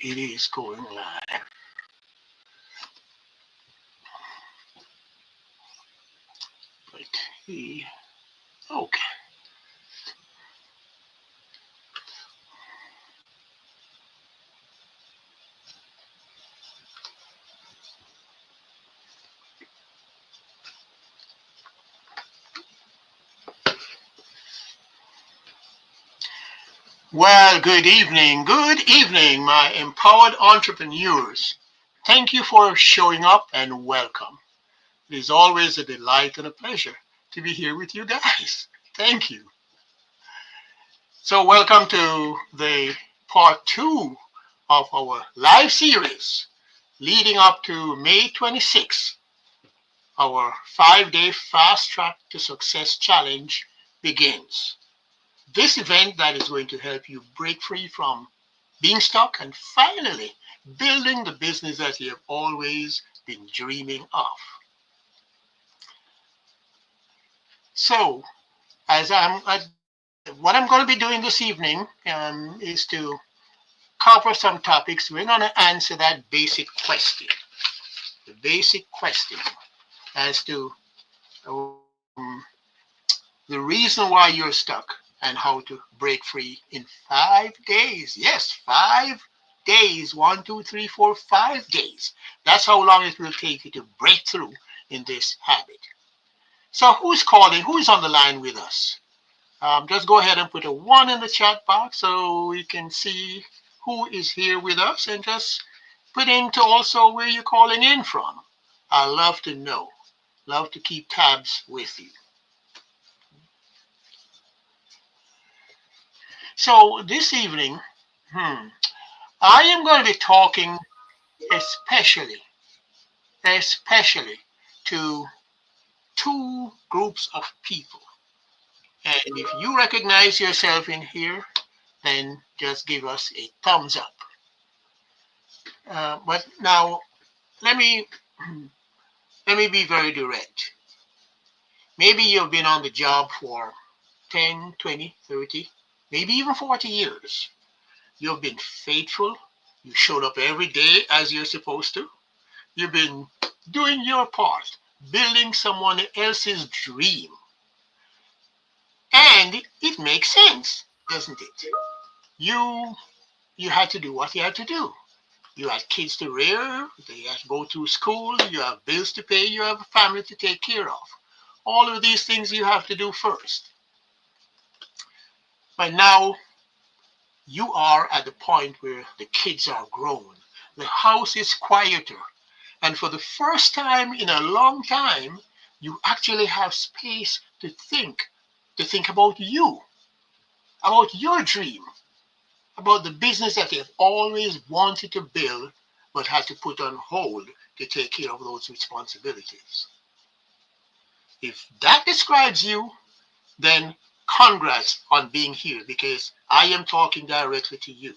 It is going live. Okay. Okay. Well, good evening. Good evening, my empowered entrepreneurs. Thank you for showing up and welcome. It is always a delight and a pleasure to be here with you guys. Thank you. So, welcome to the part two of our live series leading up to May 26th. Our 5-day Fast Track to Success Challenge begins. This event that is going to help you break free from being stuck and finally building the business that you have always been dreaming of. So, as what I'm going to be doing this evening is to cover some topics. We're going to answer that basic question, the basic question as to um, the reason why you're stuck and how to break free in 5 days. Yes, 5 days. 1, 2, 3, 4, 5 days. That's how long it will take you to break through in this habit. So, who's calling? Who is on the line with us? Just go ahead and put a 1 in the chat box so we can see who is here with us and just put into also where you're calling in from. I love to know. Love to keep tabs with you. So this evening, I am going to be talking especially, especially to two groups of people. And if you recognize yourself in here, then just give us a thumbs up. But now let me let me be very direct. Maybe you've been on the job for 10, 20, 30, maybe even 40 years. You've been faithful. You showed up every day as you're supposed to. You've been doing your part, building someone else's dream. And it makes sense, doesn't it? You you had to do what you had to do. You had kids to rear, they had to go through school, you have bills to pay, you have a family to take care of. All of these things you have to do first. But now you are at the point where the kids are grown. The house is quieter. And for the first time in a long time, you actually have space to think about your dream, about the business that you've always wanted to build, but had to put on hold to take care of those responsibilities. If that describes you, then congrats on being here because I am talking directly to you.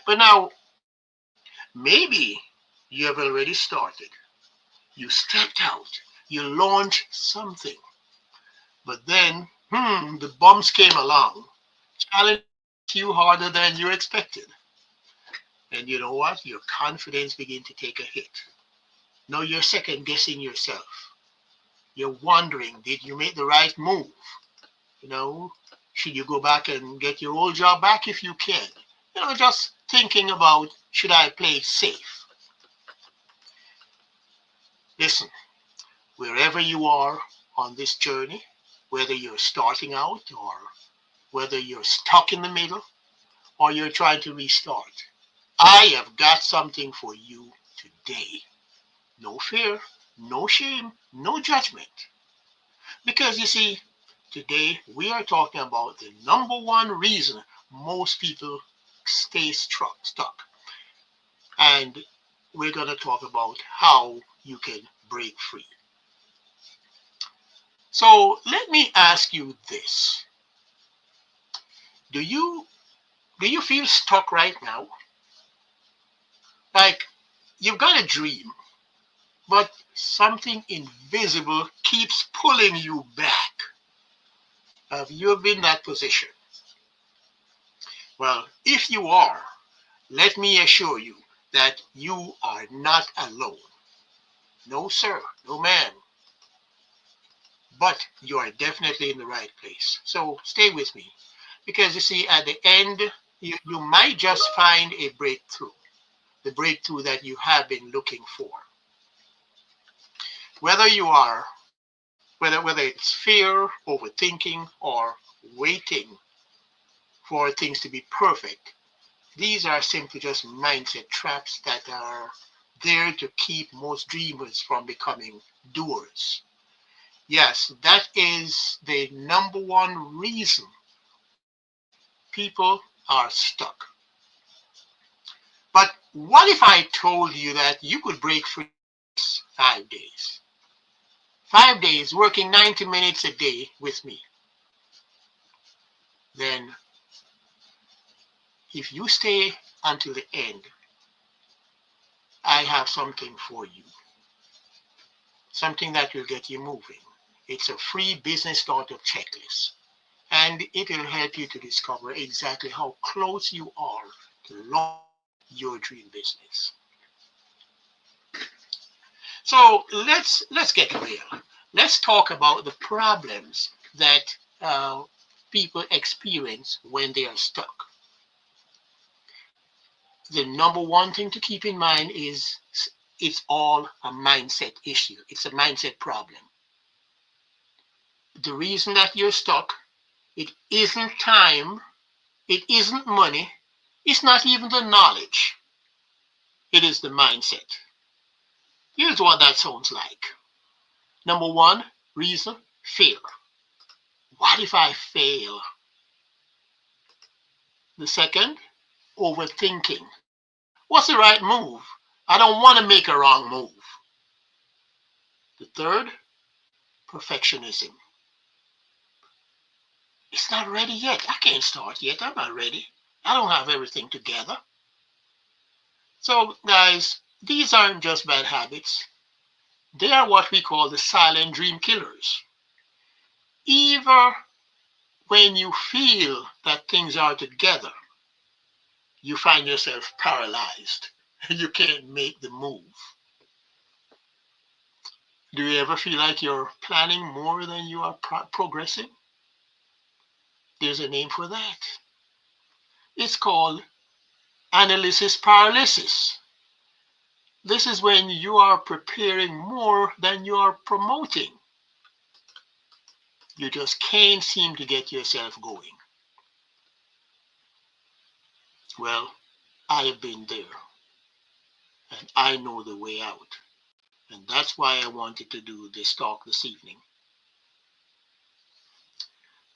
But now, maybe you have already started. You stepped out. You launched something. But then, the bumps came along, challenged you harder than you expected. And you know what? Your confidence began to take a hit. Now you're second guessing yourself. You're wondering, did you make the right move? You know, should you go back and get your old job back if you can? Just thinking about, should I play safe? Listen, wherever you are on this journey, whether you're starting out or whether you're stuck in the middle or you're trying to restart, I have got something for you today. No fear, no shame, no judgment. Because you see, today we are talking about the number one reason most people stay stuck. And we're going to talk about how you can break free. So let me ask you this. Do you do you feel stuck right now? Like you've got a dream, but something invisible keeps pulling you back. Have you been in that position? Well, if you are, Let me assure you that you are not alone. No, sir, no, ma'am, but you are definitely in the right place. So stay with me because you see, at the end, you might just find a breakthrough, the breakthrough that you have been looking for. Whether you are, whether it's fear, overthinking, or waiting for things to be perfect, these are simply just mindset traps that are there to keep most dreamers from becoming doers. Yes, that is the number one reason people are stuck. But what if I told you that you could break free in just 5 days? 5 days working 90 minutes a day with me. Then, if you stay until the end, I have something for you. Something that will get you moving. It's a free business startup checklist, and it will help you to discover exactly how close you are to launch your dream business. So let's get real. Let's talk about the problems that people experience when they are stuck. The number one thing to keep in mind is it's all a mindset issue. It's a mindset problem. The reason that you're stuck, it isn't time, it isn't money, it's not even the knowledge. It is the mindset. Here's what that sounds like. Number one reason, fear. What if I fail? The second, overthinking. What's the right move? I don't want to make a wrong move. The third, perfectionism. It's not ready yet. I can't start yet. I'm not ready. I don't have everything together. So, guys, these aren't just bad habits. They are what we call the silent dream killers. Even when you feel that things are together, you find yourself paralyzed. You can't make the move. Do you ever feel like you're planning more than you are progressing? There's a name for that. It's called analysis paralysis. This is when you are preparing more than you are promoting. You just can't seem to get yourself going. Well, I have been there and I know the way out. And that's why I wanted to do this talk this evening.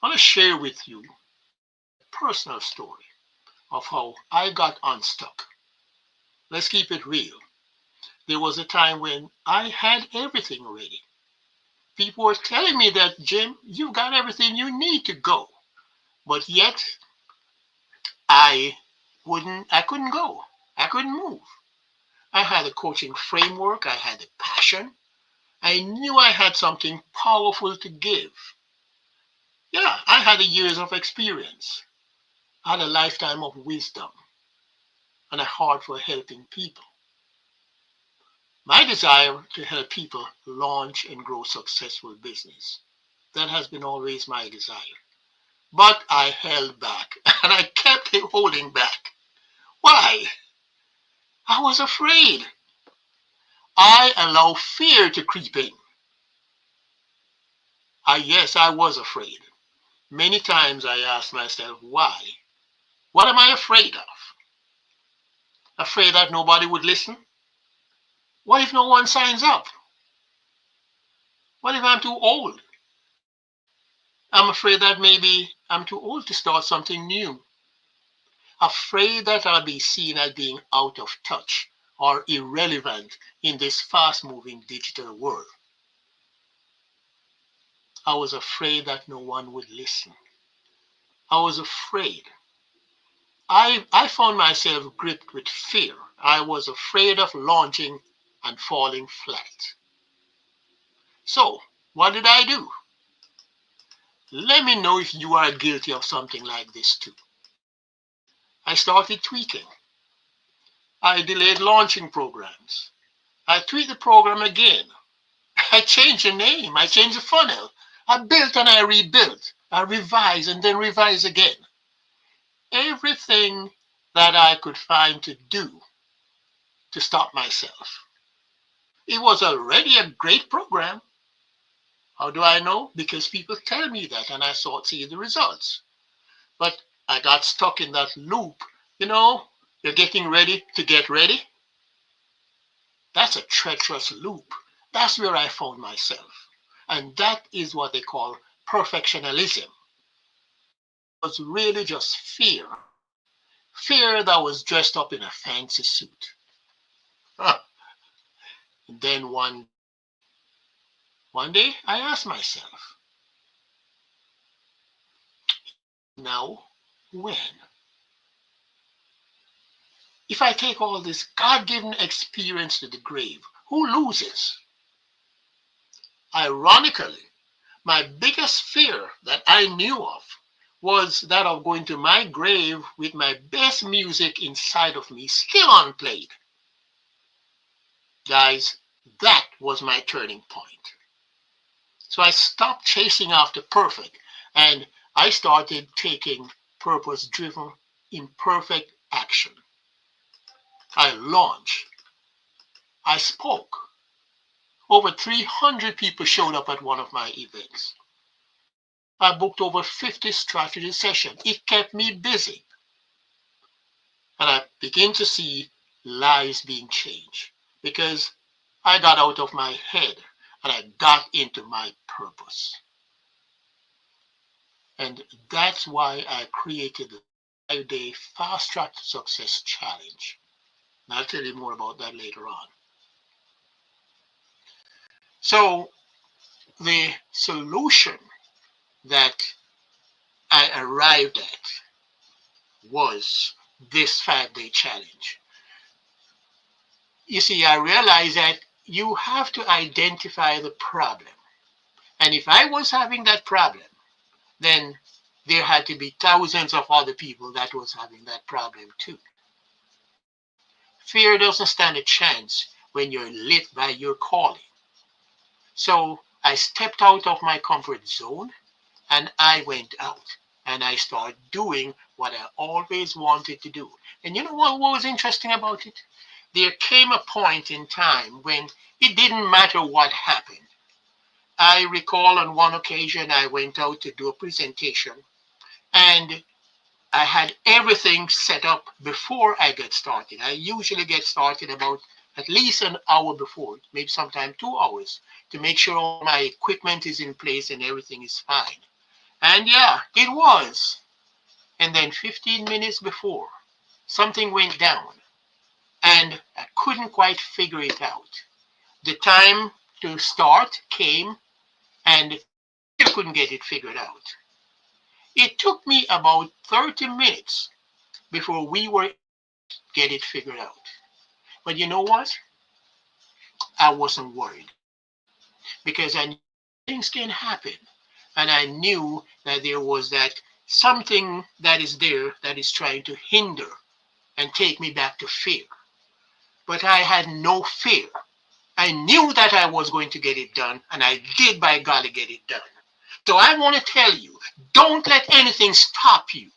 I want to share with you a personal story of how I got unstuck. Let's keep it real. There was a time when I had everything ready. People were telling me that, Jim, you've got everything you need to go. But yet I couldn't go. I couldn't move. I had a coaching framework, I had a passion. I knew I had something powerful to give. Yeah, I had the years of experience. I had a lifetime of wisdom and a heart for helping people. My desire to help people launch and grow successful business. That has been always my desire. But I held back and I kept holding back. Why? I was afraid. I allowed fear to creep in. Yes, I was afraid. Many times I asked myself, why? What am I afraid of? Afraid that nobody would listen? What if no one signs up? What if I'm too old? I'm afraid that maybe I'm too old to start something new. Afraid that I'll be seen as being out of touch or irrelevant in this fast moving digital world. I was afraid that no one would listen. I was afraid. I found myself gripped with fear. I was afraid of launching and falling flat. So, what did I do? Let me know if you are guilty of something like this too. I started tweaking. I delayed launching programs. I tweaked the program again. I changed the name. I changed the funnel. I built and I rebuilt. I revised and then revised again. Everything that I could find to do to stop myself. It was already a great program. How do I know? Because people tell me that and I saw see the results. But I got stuck in that loop. You know, you're getting ready to get ready. That's a treacherous loop. That's where I found myself. And that is what they call perfectionism. It was really just fear. Fear that was dressed up in a fancy suit. And then one day I asked myself, now when? If I take all this God-given experience to the grave, who loses? Ironically, my biggest fear that I knew of was that of going to my grave with my best music inside of me still unplayed. Guys, that was my turning point. So I stopped chasing after perfect and I started taking purpose-driven, imperfect action. I launched. I spoke. Over 300 people showed up at one of my events. I booked over 50 strategy sessions. It kept me busy. And I began to see lives being changed because I got out of my head and I got into my purpose. And that's why I created the 5-day Fast Track to Success Challenge. And I'll tell you more about that later on. So the solution that I arrived at was this 5-day challenge. You see, I realized that you have to identify the problem. And if I was having that problem, then there had to be thousands of other people that was having that problem too. Fear doesn't stand a chance when you're lit by your calling. So I stepped out of my comfort zone and I went out and I started doing what I always wanted to do. And you know what was interesting about it? There came a point in time when it didn't matter what happened. I recall on one occasion I went out to do a presentation and I had everything set up before I get started. I usually get started about at least an hour before, maybe sometimes 2 hours, to make sure all my equipment is in place and everything is fine. And yeah, it was. And then 15 minutes before, something went down and I couldn't quite figure it out. The time to start came and still couldn't get it figured out. It took me about 30 minutes before we were get it figured out. But you know what? I wasn't worried because I knew things can happen. And I knew that there was that something that is there that is trying to hinder and take me back to fear. But I had no fear. I knew that I was going to get it done, and I did by golly get it done. So I want to tell you, don't let anything stop you.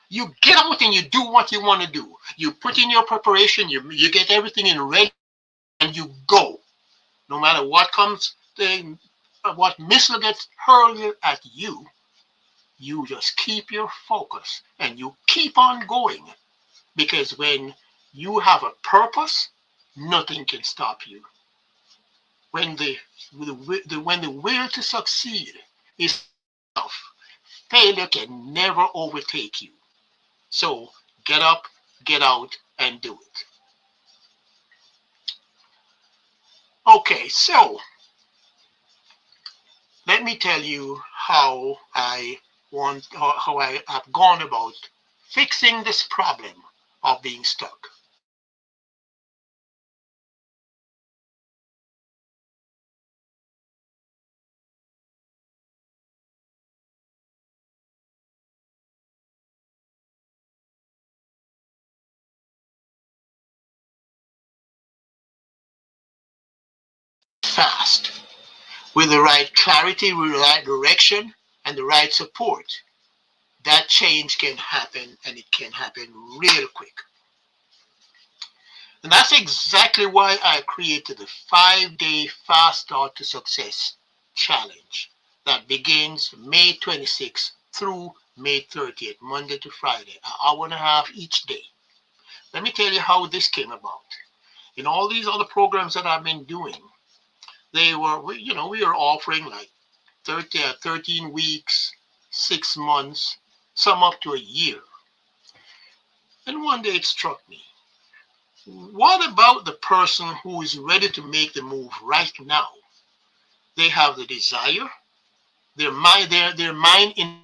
You get out and you do what you want to do. You put in your preparation, you get everything in ready, and you go. No matter what comes, what missile gets hurled at you, you just keep your focus and you keep on going. Because when you have a purpose, nothing can stop you. When when the will to succeed is enough, failure can never overtake you. So get up, get out, and do it. Okay, so let me tell you how I have gone about fixing this problem of being stuck. fast. With the right clarity, with the right direction, and the right support, that change can happen, and it can happen real quick. And that's exactly why I created the 5-day Fast Start to Success challenge that begins May 26th through May 30th, Monday to Friday, an hour and a half each day. Let me tell you how this came about. In all these other programs that I've been doing, we are offering like 13 weeks, 6 months, some up to a year. And one day it struck me. What about the person who is ready to make the move right now? They have the desire, their mind in